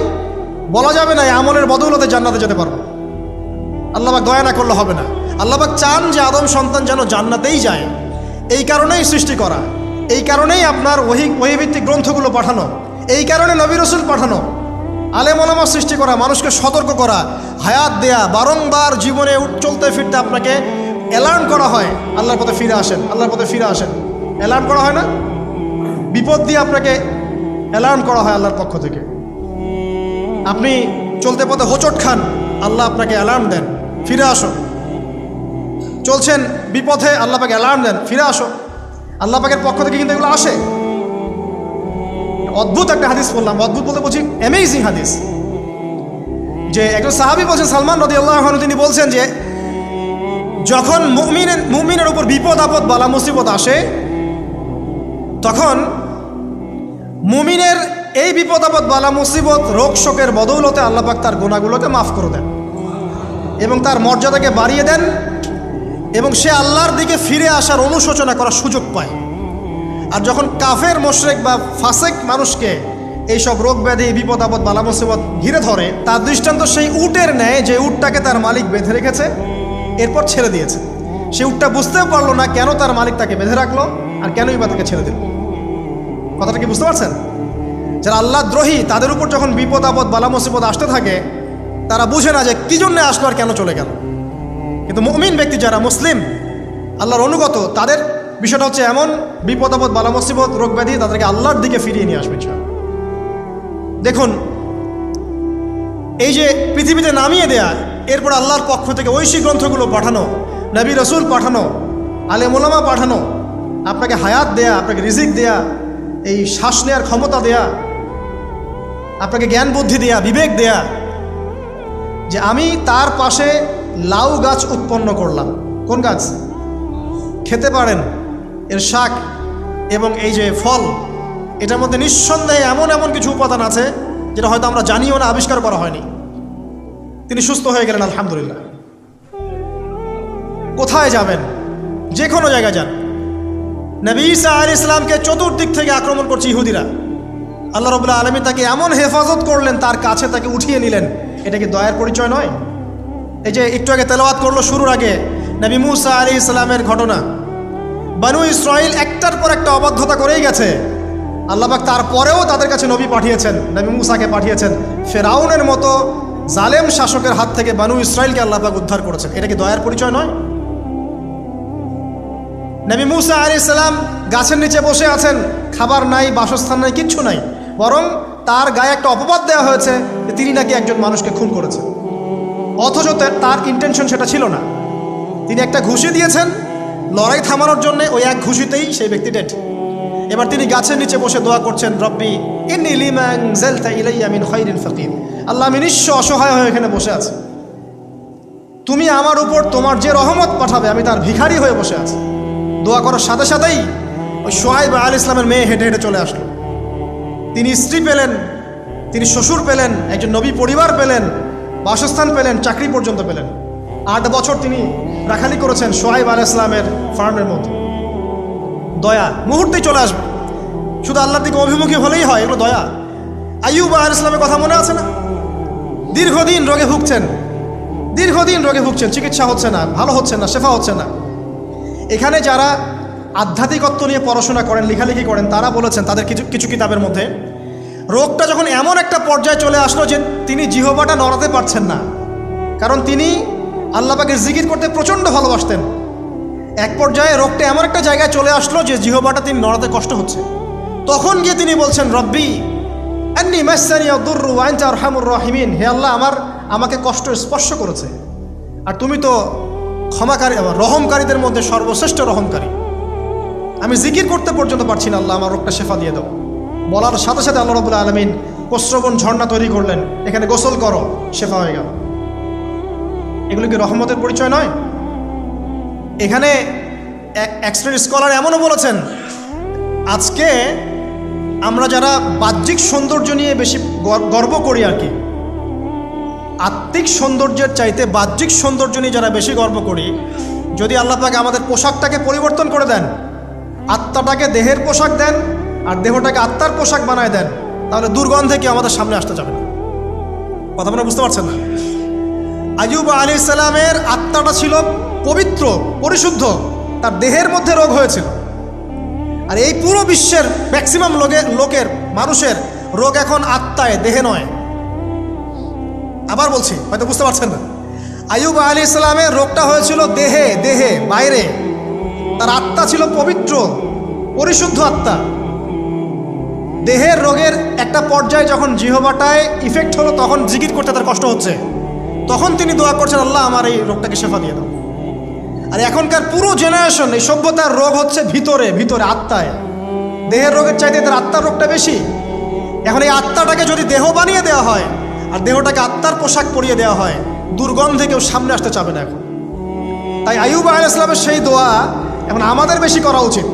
বলা যাবে না এই আমলের বদৌলতে জান্নাতে যেতে পারবো। আল্লাহ পাক দয়া না করলে হবে না। আল্লাহ পাক চান যে আদম সন্তান যেন জান্নাতেই যায়। এই কারণেই সৃষ্টি করা, এই কারণেই আপনার ওহীভিত্তিক গ্রন্থগুলো পাঠানো, এই কারণে নবী রাসূল পাঠানো, আলেম ওলামা সৃষ্টি করা, মানুষকে সতর্ক করা, হায়াত দেয়া, বারংবার জীবনে চলতে ফিরতে আপনাকে অ্যালার্ম করা হয়, আল্লাহর পথে ফিরে আসেন, আল্লাহর পথে ফিরে আসেন। অ্যালার্ম করা হয় না? বিপদ দিয়ে আপনাকে অ্যালার্ম করা হয় আল্লাহর পক্ষ থেকে। আপনি চলতে পথে হোঁচট খান, আল্লাহ আপনাকে অ্যালার্ম দেন, ফিরে আসো। চলছেন বিপথে, আল্লাহ পাকে অ্যালার্ম দেন, ফিরে আসো। আল্লাহ পাকের পক্ষ থেকে কিন্তু এগুলো আসে। অদ্ভুত একটা হাদিস বললাম, অদ্ভুত বলতে বলছি অ্যামেজিং হাদিস, যে একজন সাহাবী বলছেন, সালমান রাদিয়াল্লাহু আনহু, তিনি বলছেন যে যখন মুমিনের উপর বিপদ আপদ বালা মুসিবত আসে, তখন মুমিনের এই বিপদ আপদ বালা মুসিবত রোগ শোকের বদৌলতে আল্লাহ পাক তার গুনাহগুলোকে মাফ করে দেন এবং তার মর্যাদাকে বাড়িয়ে দেন, এবং সে আল্লাহর দিকে ফিরে আসার অনুশোচনা করার সুযোগ পায়। আর যখন কাফের মুশরিক বা ফাসেক মানুষকে এইসব রোগ ব্যাধি বিপদ আপদ বালা মুসিবত ঘিরে ধরে, তার দৃষ্টান্ত সেই উটের ন্যায় যে উটটাকে তার মালিক বেঁধে রেখেছে, এরপর ছেড়ে দিয়েছে। সে উটটা বুঝতেও পারলো না কেন তার মালিক তাকে বেঁধে রাখলো আর কেনই বা তাকে ছেড়ে দিল। কথাটা কি বুঝতে পারছেন? যারা আল্লাহ দ্রোহী, তাদের উপর যখন বিপদ আপদ বালা মুসিবত আসতে থাকে, তারা বুঝে না যে কী জন্যে আসলো আর কেন চলে গেল। কিন্তু মুমিন ব্যক্তি যারা মুসলিম, আল্লাহর অনুগত, তাদের বিষয়টা হচ্ছে এমন, বিপদ আপদ বালা মুসিবত রোগ ব্যাধি তাদেরকে আল্লাহর দিকে ফিরিয়ে নিয়ে আসবে। দেখুন, এই যে পৃথিবীতে নামিয়ে দেয়া, এরপর আল্লাহর পক্ষ থেকে ঐশী গ্রন্থগুলো পাঠানো, নবী রাসূল পাঠানো, আলেম ওলামা পাঠানো, আপনাকে হায়াত দেয়া, আপনাকে রিজিক দেয়া, এই শ্বাস নেওয়ার ক্ষমতা দেয়া, আপনাকে জ্ঞান বুদ্ধি দেয়া, বিবেক দেয়া, যে আমি তার পাশে লাউ গাছ উৎপন্ন করলাম। কোন গাছ? খেতে পারেন, এর শাক এবং এই যে ফল, এটার মধ্যে নিঃসন্দেহে এমন এমন কিছু উপাদান আছে যেটা হয়তো আমরা জানিও না, আবিষ্কার করা হয়নি। তিনি সুস্থ হয়ে গেলেন আলহামদুলিল্লাহ। কোথায় যাবেন? যে কোনো জায়গায় যান। নবী ঈসা আলাইহিস সালামকে চতুর্দিক থেকে আক্রমণ করছে ইহুদিরা। আল্লাহ রাব্বুল আলামিন তাকে এমন হেফাজত করলেন, তার কাছে তাকে উঠিয়ে নিলেন। এটা কি দয়ার পরিচয় নয়? এই যে একটু আগে তেলাওয়াত করলো শুরুর আগে নবী মূসা আলাইহিস সালামের ঘটনা। বনু ইসরাইল একটার পর একটা অবাধ্যতা করেই গেছে। আল্লাহ পাক তারপরেও তাদের কাছে নবী পাঠিয়েছেন, নবী মূসাকে পাঠিয়েছেন। ফেরাউনের মতো জালেম শাসকের হাত থেকে বনু ইসরাইলকে আল্লাহ পাক উদ্ধার করেছেন। এটা কি দয়ার পরিচয় নয়? নবী মূসা আলাইহিস সালাম গাছের নিচে বসে আছেন, খাবার নাই, বাসস্থান নাই, কিচ্ছু নাই, বরং তার গায়ে একটা অপবাদ দেওয়া হয়েছে যে তিনি নাকি একজন মানুষকে খুন করেছেন, অথচ তার ইন্টেনশন সেটা ছিল না। তিনি একটা ঘুষি দিয়েছেন লড়াই থামানোর জন্য, ওই এক ঘুষিতেই সেই ব্যক্তি ডেড। এবার তিনি গাছের নিচে বসে দোয়া করছেন, রব্বি ইন্নী লিমা আনজালতা ইলাইয়া মিন খাইরিন ফাকির। আল্লাহ, আমি নিঃস্ব অসহায় হয়ে এখানে বসে আছি, তুমি আমার উপর তোমার যে রহমত পাঠাবে আমি তার ভিখারি হয়ে বসে আছি। দোয়া করার সাথে সাথেই ওই শুআয়ব আলাইহিস সালামের মেয়ে হেঁটে হেঁটে চলে আসলো। তিনি স্ত্রী পেলেন, তিনি শ্বশুর পেলেন, একজন নবী পরিবার পেলেন, বাসস্থান পেলেন, চাকরি পর্যন্ত পেলেন। 8 বছর তিনি রাখালি করেছেন শুআয়ব আলাইহিস সালামের ফার্মের মধ্যে। দয়া মুহূর্তেই চলে আসবে, শুধু আল্লাহর দিকে অভিমুখী হলেই হয়, এগুলো দয়া। আইয়ুব আলাইহিস সালামের কথা মনে আছে না? দীর্ঘদিন রোগে ভুগছেন, চিকিৎসা হচ্ছে না, ভালো হচ্ছে না, শেফা হচ্ছে না। এখানে যারা আধ্যাত্মিকত্ব নিয়ে পড়াশোনা করেন, লেখালেখি করেন, তারা বলেছেন তাদের কিছু কিতাবের মধ্যে, রোগটা যখন এমন একটা পর্যায়ে চলে আসলো যে তিনি জিহ্বাটা নড়াতে পারছেন না, কারণ তিনি আল্লাহ পাকের জিকির করতে প্রচণ্ড ভালোবাসতেন। এক পর্যায়ে রোগটা এমন একটা জায়গায় চলে আসলো যে জিহ্বাটা তিনি নড়াতে কষ্ট হচ্ছে। তখন গিয়ে তিনি বলছেন, রব্বি আন্নী মাসসানি আদ-দুররু ওয়া আনতা আরহামুর রাহিমিন। হে আল্লাহ, আমাকে কষ্ট স্পর্শ করেছে, আর তুমি তো ক্ষমাকারী, রহমকারীদের মধ্যে সর্বশ্রেষ্ঠ রহমকারী। আমি জিকির করতে পর্যন্ত পারছি না, আল্লাহ আমার রোগটা শেফা দিয়ে দাও। বলার সাথে সাথে আল্লাহ রাব্বুল আলামিন প্রস্রবণ ঝর্ণা তৈরি করলেন, এখানে গোসল করো, শেফা হয়ে গেল। এগুলো কি রহমতের পরিচয় নয়? এখানে এক শ্রেণীর স্কলার এমনও বলেছেন, আজকে আমরা যারা বাহ্যিক সৌন্দর্য নিয়ে বেশি গর্ব করি আর কি, আত্মিক সৌন্দর্যের চাইতে বাহ্যিক সৌন্দর্য নিয়ে যারা বেশি গর্ব করি, যদি আল্লাহ পাক আমাদের পোশাকটাকে পরিবর্তন করে দেন, আত্মাটাকে দেহের পোশাক দেন আর দেহটাকে আত্মার পোশাক বানায় দেন, তাহলে দুর্গন্ধে কি আমাদের সামনে আসতে যাবে না। কথা মনে বুঝতে পারছেন না? আইয়ুব আলাইহিস সালামের আত্মাটা ছিল পবিত্র, পরিশুদ্ধ, তার দেহের মধ্যে রোগ হয়েছিল। আর এই পুরো বিশ্বের ম্যাক্সিমাম লোকের মানুষের রোগ এখন আত্মায়, দেহে নয়। আবার বলছি, হয়তো বুঝতে পারছেন না। আইয়ুব আলাইহিস সালামের রোগটা হয়েছিল দেহে, বাইরে। তার আত্মা ছিল পবিত্র, পরিশুদ্ধ আত্মা। দেহের রোগের একটা পর্যায়ে যখন জিহ্বাটায় ইফেক্ট হলো, তখন জিকির করতে তার কষ্ট হচ্ছে, তখন তিনি দোয়া করছেন, আল্লাহ আমার এই রোগটাকে শেফা দিয়ে দাও। আর এখনকার পুরো জেনারেশন, এই সভ্যতার রোগ হচ্ছে ভিতরে আত্মায়। দেহের রোগের চাইতে তার আত্মার রোগটা বেশি। এখন এই আত্মাটাকে যদি দেহ বানিয়ে দেওয়া হয় আর দেহটাকে আত্মার পোশাক পরিয়ে দেওয়া হয়, দুর্গন্ধে কেউ সামনে আসতে চাবে না এখন। তাই আইয়ুব আলাইহিস সালামের সেই দোয়া এখন আমাদের বেশি করা উচিত।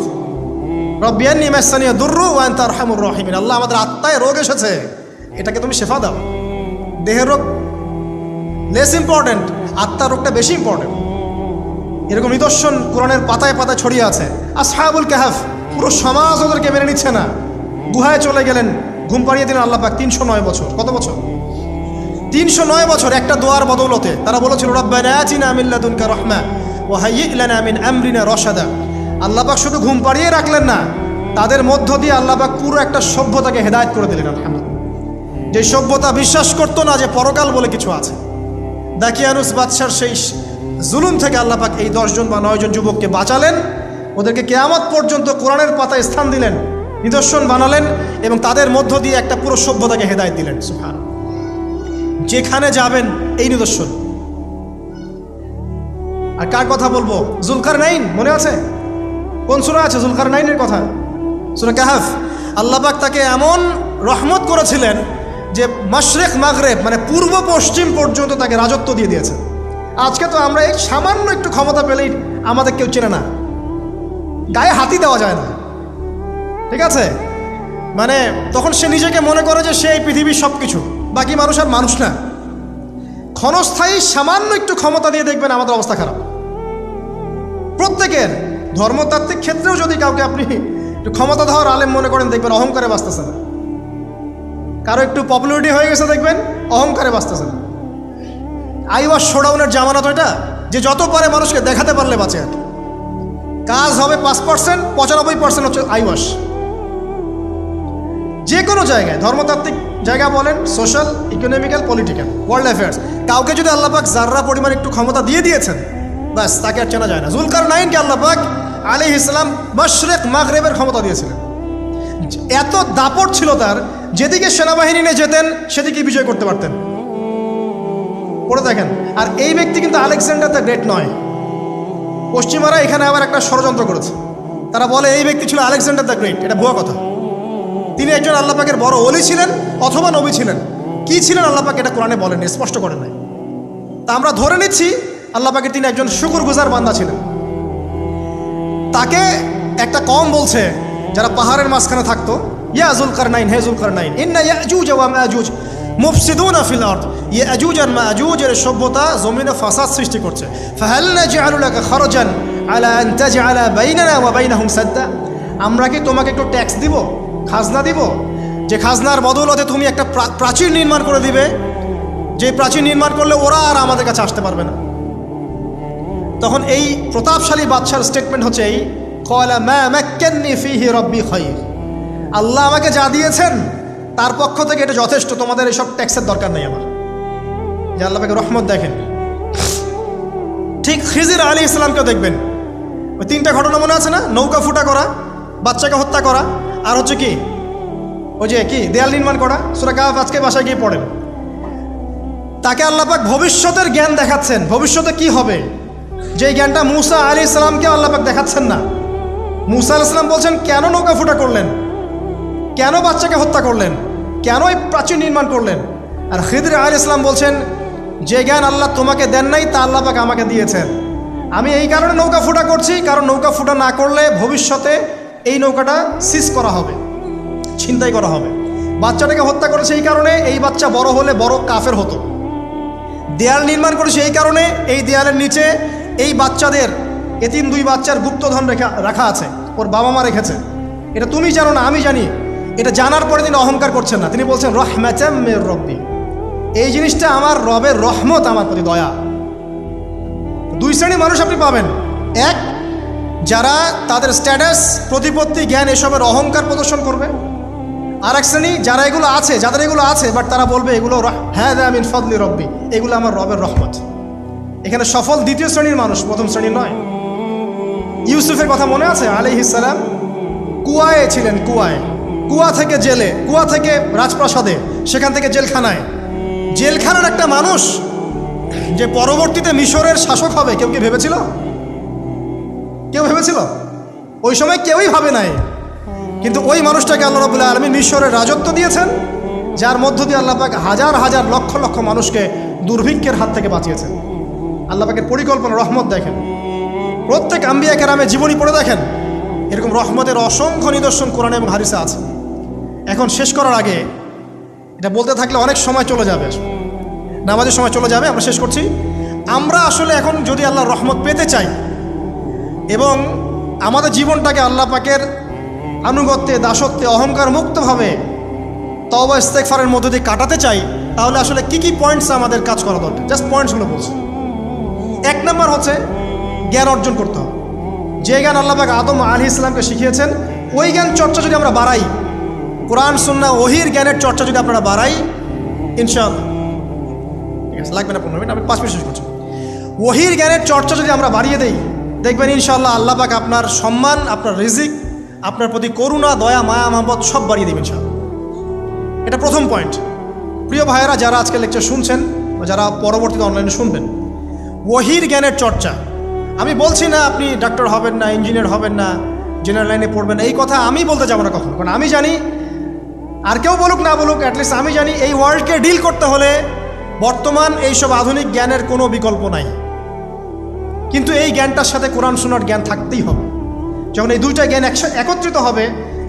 রব্বি আন্নী মাসসানি আদ-দুররু ওয়া আনতা আরহামুর রাহিমিন। আল্লাহ, আমাদের আত্মায় রোগ এসেছে, এটাকে তুমি শেফা দাও। দেহের রোগ লেস ইম্পর্টেন্ট, আত্মার রোগটা বেশি ইম্পর্টেন্ট। এরকম নিদর্শন কোরআনের পাতায় পাতায় ছড়িয়ে আছে। আসহাবুল কাহফ, পুরো সমাজ ওদেরকে মেনে নিচ্ছে না, গুহায় চলে গেলেন, ঘুম পাড়িয়ে দিলেন আল্লাহ পাক। 309 বছর। কত বছর? 309 বছর একটা দোয়ার বদৌলতে। তারা বলেছিল, রব্বানা আতিনা মিন লাদুনকা রাহমা ওয়া হাইয়্যি লানা মিন আমরিনা রাশাদা। আল্লাহ পাক শুধু ঘুম পাড়িয়ে রাখলেন না, তাদের মধ্য দিয়ে আল্লাহ পাক পুরো একটা সভ্যতাকে হেদায়েত করে দিলেন। আলহামদুলিল্লাহ। যে সভ্যতা বিশ্বাস করতো না যে পরকাল বলে কিছু আছে, দাকিয়ানুস বাদশার সেই জুলুম থেকে আল্লাহ পাক এই 10 জন বা 9 জন যুবককে বাঁচালেন, ওদেরকে কিয়ামত পর্যন্ত কোরআনের পাতায় স্থান দিলেন, নিদর্শন বানালেন, এবং তাদের মধ্য দিয়ে একটা পুরো সভ্যতাকে হেদায়েত দিলেন। সুবহানাল্লাহ। যেখানে যাবেন এই নিদর্শন। আর কার কথা বলবো? যুলকারনাইন, মনে আছে? কোন সূরা আছে যুলকারনাইনের কথা? সূরা কাহফ। আল্লাহ পাক তাকে এমন রহমত করেছিলেন যে মাশরিক মাগরিব, মানে পূর্ব পশ্চিম পর্যন্ত তাকে রাজত্ব দিয়ে দিয়েছে। আজকে তো আমরা এই সামান্য একটু ক্ষমতা পেলেই আমাদের কেউ চেনে না, গায়ে হাতি দেওয়া যায় না, ঠিক আছে? মানে তখন সে নিজেকে মনে করে যে সে এই পৃথিবীর সব কিছু, বাকি মানুষ আর মানুষ না। ক্ষণস্থায়ী সামান্য একটু ক্ষমতা দিয়ে দেখবেন আমাদের অবস্থা খারাপ। প্রত্যেকের ধর্মতাত্ত্বিক ক্ষেত্রেও যদি কাউকে আপনি একটু ক্ষমতাধর আলেম মনে করেন, দেখবেন অহংকারে বাঁচতেছে না। কারো একটু পপুলারিটি হয়ে গেছে, দেখবেন অহংকারে বাঁচতেছে না। আইওয়াশ শোডাউনের জামানা তো এটা, যে যত পারে মানুষকে দেখাতে পারলে বাঁচে। আর কাজ হবে 5%, 95% হচ্ছে আইওয়াশ। যে কোনো জায়গায়, ধর্মতাত্ত্বিক জায়গা বলেন, social, economical, political, world affairs, কাউকে যদি আল্লাহ পাক যাররা পরিমাণ একটু ক্ষমতা দিয়ে দিয়েছেন, ব্যাস তাকে আর চেনা যায় না। যুলকারনাইনকে আল্লাহ পাক আলাইহিস সালাম মাশরিক মাগরিবের ক্ষমতা দিয়েছিলেন। এত দাপট ছিল তার, যেদিকে সেনাবাহিনী নিয়ে যেতেন সেদিকে বিজয় করতে পারতেন। পড়ে দেখেন। আর এই ব্যক্তি কিন্তু আলেকজান্ডার দ্য গ্রেট নয়। পশ্চিমারা এখানে আবার একটা ষড়যন্ত্র করেছে। তারা বলে এই ব্যক্তি ছিল আলেকজান্ডার দ্য গ্রেট। এটা ভুয়া কথা। তিনি একজন আল্লাহ পাকের বড় ওলি ছিলেন অথবা নবী ছিলেন। কি ছিলেন আল্লাহ পাক এটা কোরআনে বলেন, স্পষ্ট করেন নাই। তা আমরা ধরে নিচ্ছি আল্লাহ পাকের তিনি একজন শুকরগুজার বান্দা ছিলেন। তাকে একটা কওম বলছে যারা পাহাড়ের মাঝখানে থাকতো, ইয়া যুলকারনাইন, হে যুলকারনাইন, ইন্না ইয়াজুজ ওয়া মাআজুজ মুফসিদুনা ফিল আরদ, ইয়াজুজ আর মাআজুজের সভ্যতা জমিনে ফাসাদ সৃষ্টি করছে। ফাহাল নাজআলু লাকা খরজান আলা আন তাজআলা বাইনানা ওয়া বাইনাহুম সাদ্দা, আমরা কি তোমাকে একটু ট্যাক্স দিব, খাজনা দিব, যে খাজনার বদৌলতে তুমি একটা প্রাচীর নির্মাণ করে দিবে, যে প্রাচীর নির্মাণ করলে ওরা আর আমাদের কাছে আসতে পারবে না। তখন এই প্রতাপশালী বাদশার স্টেটমেন্ট হচ্ছে এই, ক্বালা মা মাক্কান্নী ফীহি রাব্বী খায়র, আল্লাহ আমাকে যা দিয়েছেন তার পক্ষ থেকে এটা যথেষ্ট, তোমাদের এইসব ট্যাক্সের দরকার নেই আমার। যে আল্লাহ পাকের রহমত দেখেন। ঠিক খিজির আলাইহিস সালামকেও দেখবেন, ওই 3টা ঘটনা মনে আছে না? নৌকা ফুটা করা, বাচ্চাকে হত্যা করা, আর হচ্ছে কি ওই যে কি দেয়াল নির্মাণ করা। সূরা কাহফ আজকে বাসায় গিয়ে পড়েন। তাকে আল্লাহ পাক ভবিষ্যতের জ্ঞান দেখাচ্ছেন, ভবিষ্যতে কি হবে, যে জ্ঞানটা মূসা আলাইহিস সালামকে আল্লাহ পাক দেখাচ্ছেন না। মূসা আলাইহিস সালাম বলছেন কেন নৌকা ফুটা করলেন, কেন বাচ্চাকে হত্যা করলেন, কেন এই প্রাচীর নির্মাণ করলেন। আর খিদির আলাইহিস সালাম বলছেন যে জ্ঞান আল্লাহ তোমাকে দেন নাই তা আল্লাহ পাক আমাকে দিয়েছেন। আমি এই কারণে নৌকা ফুটা করছি, কারণ নৌকা ফুটা না করলে ভবিষ্যতে এই নৌকাটা সিজ করা হবে, ছিনতাই করা হবে। বাচ্চাটাকে হত্যা করেছে এই কারণে, এই বাচ্চা বড় হলে বড় কাফের হতো। দেয়াল নির্মাণ করেছে এই কারণে, এই দেয়ালের নিচে এই বাচ্চাদের, এতিম 2 বাচ্চার গুপ্তধন রাখা আছে, ওর বাবা মা রেখেছে। এটা তুমি জানো না, আমি জানি। এটা জানার পরে তিনি অহংকার করছেন না, তিনি বলছেন রাহমাতাম মির রব্বি, এই জিনিসটা আমার রবের রহমত, আমার প্রতি দয়া। 2 শ্রেণীর মানুষ আপনি পাবেন। এক, যারা তাদের স্ট্যাটাস, প্রতিপত্তি, জ্ঞান এসবের অহংকার প্রদর্শন করবে। আর এক শ্রেণী যারা এগুলো আছে, যাদের এগুলো আছে, বাট তারা বলবে এগুলো হ্যাঁ মিন ফদলি রব্বি, এগুলো আমার রবের রহমত। এখানে সফল 2য় শ্রেণীর মানুষ, 1ম শ্রেণীর নয়। ইউসুফের কথা মনে আছে? আলাইহিস সালাম কুয়ায় ছিলেন, কুয়া থেকে জেলে, কুয়া থেকে রাজপ্রাসাদে, সেখান থেকে জেলখানায়। জেলখানার একটা মানুষ যে পরবর্তীতে মিশরের শাসক হবে, কেউ কি ভেবেছিল? কেউ ভেবেছিল? ওই সময় কেউই ভাবে নাই। কিন্তু ওই মানুষটাকে আল্লাহ রাব্বুল আলামিন মিশরের রাজত্ব দিয়েছেন, যার মধ্য দিয়ে আল্লাহ পাক হাজার হাজার লক্ষ লক্ষ মানুষকে দুর্ভিক্ষের হাত থেকে বাঁচিয়েছেন। আল্লাহ পাকের পরিকল্পনা, রহমত দেখেন। প্রত্যেক আম্বিয়া কেরামের জীবনী পড়ে দেখেন, এরকম রহমতের অসংখ্য নিদর্শন কোরআনে এবং হাদিসে আছে। এখন শেষ করার আগে, এটা বলতে থাকলে অনেক সময় চলে যাবে, নামাজের সময় চলে যাবে, আমরা শেষ করছি। আমরা আসলে এখন যদি আল্লাহর রহমত পেতে চাই এবং আমাদের জীবনটাকে আল্লাহ পাকের আনুগত্যে, দাসত্বে, অহংকার মুক্তভাবে তওবা ইস্তেগফারের মধ্য দিয়ে কাটাতে চাই, তাহলে আসলে কি কি পয়েন্টস আমাদের কাজ করা দরকার, জাস্ট পয়েন্টসগুলো বলছি। 1 নম্বর হচ্ছে জ্ঞান অর্জন করতে হবে। যে জ্ঞান আল্লাহ পাক আদম আলাইহিস সালামকে শিখিয়েছেন, ওই জ্ঞান চর্চা যদি আমরা বাড়াই, কোরআন সুন্নাহ ওহির জ্ঞানের চর্চা যদি আপনারা বাড়াই, ইনশাআল্লাহ, ঠিক আছে, লাগবে না 15 মিনিট, আমি 5 মিনিট শেষ করছি। ওহির জ্ঞানের চর্চা যদি আমরা বাড়িয়ে দেই, দেখবেন ইনশাআল্লাহ আল্লাহ পাক আপনার সম্মান, আপনার রিজিক, আপনার প্রতি করুণা, দয়া, মায়া, মহব্বত সব বাড়িয়ে দেবেন ইনশাআল্লাহ। এটা প্রথম পয়েন্ট। প্রিয় ভাইয়েরা, যারা আজকে লেকচার শুনছেন বা যারা পরবর্তীতে অনলাইনে শুনবেন, ওহির জ্ঞানের চর্চা। আমি বলছি না আপনি ডাক্তার হবেন না, ইঞ্জিনিয়ার হবেন না, জেনারেল লাইনে পড়বেন, এই কথা আমি বলতে যাবো না কখনো। কারণ আমি জানি, আর কেউ বলুক না বলুক, অ্যাটলিস্ট আমি জানি এই ওয়ার্ল্ডকে ডিল করতে হলে বর্তমান এইসব আধুনিক জ্ঞানের কোনো বিকল্প নাই। কিন্তু এই জ্ঞানটার সাথে কোরআন সুন্নাহর জ্ঞান থাকতেই হবে। যখন এই 2টা জ্ঞান একত্রিত হবে,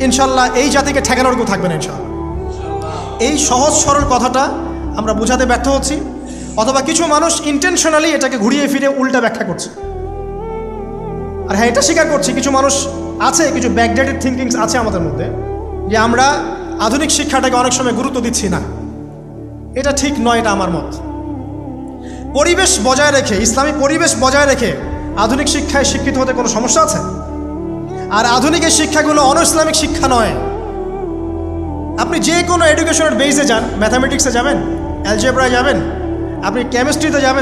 ইনশাল্লাহ এই জাতিকে ঠেকানোর কেউ থাকবে না ইনশাল্লাহ। এই সহজ সরল কথাটা আমরা বোঝাতে ব্যর্থ হচ্ছি, অথবা কিছু মানুষ ইন্টেনশনালি এটাকে ঘুরিয়ে ফিরে উল্টা ব্যাখ্যা করছে। আর হ্যাঁ, এটা স্বীকার করছি কিছু মানুষ আছে, কিছু ব্যাকডেটেড থিঙ্কিংস আছে আমাদের মধ্যে, যে আমরা আধুনিক শিক্ষাটাকে অনেক সময় গুরুত্ব দিচ্ছি না। এটা ঠিক নয়, এটা আমার মত। পরিবেশ বজায় রেখে, ইসলামী পরিবেশ বজায় রেখে আধুনিক শিক্ষায় শিক্ষিত হতে কোনো সমস্যা আছে? আর আধুনিক এই শিক্ষাগুলো অন ইসলামিক শিক্ষা নয়। আপনি যে কোনো এডুকেশনের বেসে যান, ম্যাথামেটিক্সে যাবেন, অ্যালজেব্রায় যাবেন, আপনি কেমিস্ট্রিতে যাবেন,